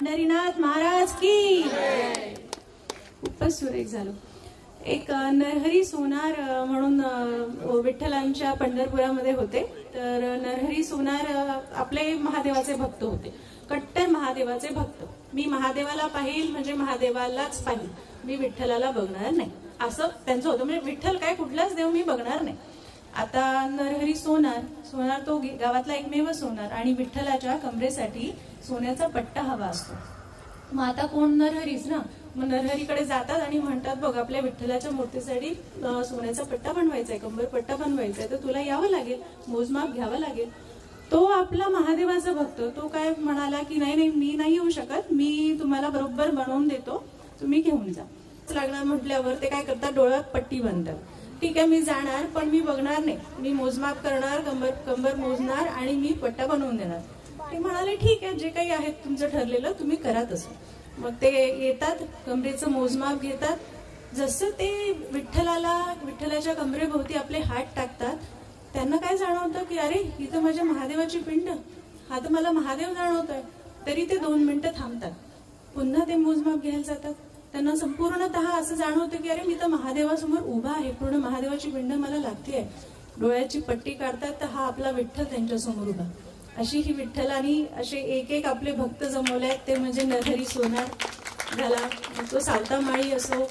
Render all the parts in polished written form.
नरीनाथ महाराज की खूपच सुरेख झालं. एक नरहरी सोनार म्हणून विठ्ठलांच्या पंढरपुरामध्ये होते. तर नरहरी सोनार आपले महादेवाचे भक्त होते, कट्टर महादेवाचे भक्त. मी महादेवाला पाहिल म्हणजे महादेवालाच पाहिल, मी विठ्ठलाला बघणार नाही, असं त्यांचं होतं. म्हणजे विठ्ठल काय कुठलाच देव मी बघणार नाही. आता नरहरी सोनार तो गावातला एकमेव सोनार, आणि विठ्ठलाच्या कमरेसाठी सोन्याचा पट्टा हवा असतो. मग आता कोण नरहरीच ना, मग नरहरीकडे जातात आणि म्हणतात बघ आपल्या विठ्ठलाच्या मूर्तीसाठी सोन्याचा पट्टा बनवायचा आहे, कंबर पट्टा बनवायचा आहे, तर तुला यावं लागेल, मोजमाप घ्यावं लागेल. तो आपला महादेवाचा भक्त तो काय म्हणाला की नाही मी नाही येऊ शकत, मी तुम्हाला बरोबर बनवून देतो, तुम्ही घेऊन जा. लागणार म्हटल्यावर ते काय करतात, डोळ्यात पट्टी बांधतात. ठीक आहे मी जाणार, पण मी बघणार नाही, मी मोजमाप करणार, कंबर मोजणार आणि मी पट्टा बनवून देणार. ते म्हणाले ठीक आहे, जे काही आहे तुमचं ठरलेलं तुम्ही करा तसं. मग ते येतात, कमरेचं मोजमाप घेतात. जसं ते विठ्ठलाच्या कमरेभोवती आपले हात टाकतात, त्यांना काय जाणवतं की अरे ही तर माझ्या महादेवाची पिंड, हा तर मला महादेव जाणवतोय. तरी ते 2 मिनिटं थांबतात, पुन्हा ते मोजमाप घ्यायला जातात. त्यांना संपूर्णतः असं जाणवतं की अरे मी तर महादेवासमोर उभा आहे, पूर्ण महादेवाची पिंड मला लागते. डोळ्याची पट्टी काढतात तर हा आपला विठ्ठल त्यांच्यासमोर उभा. अशी ही विठ्ठलानी असे एक आपले भक्त जमवले आहेत. ते म्हणजे नरहरी सोनार झाला, तो सावतामाळी असो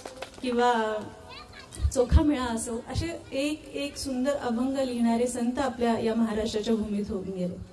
किंवा चोखामेळा असो, असे एक सुंदर अभंग लिहिणारे संत आपल्या या महाराष्ट्राच्या भूमीत होऊन गेले.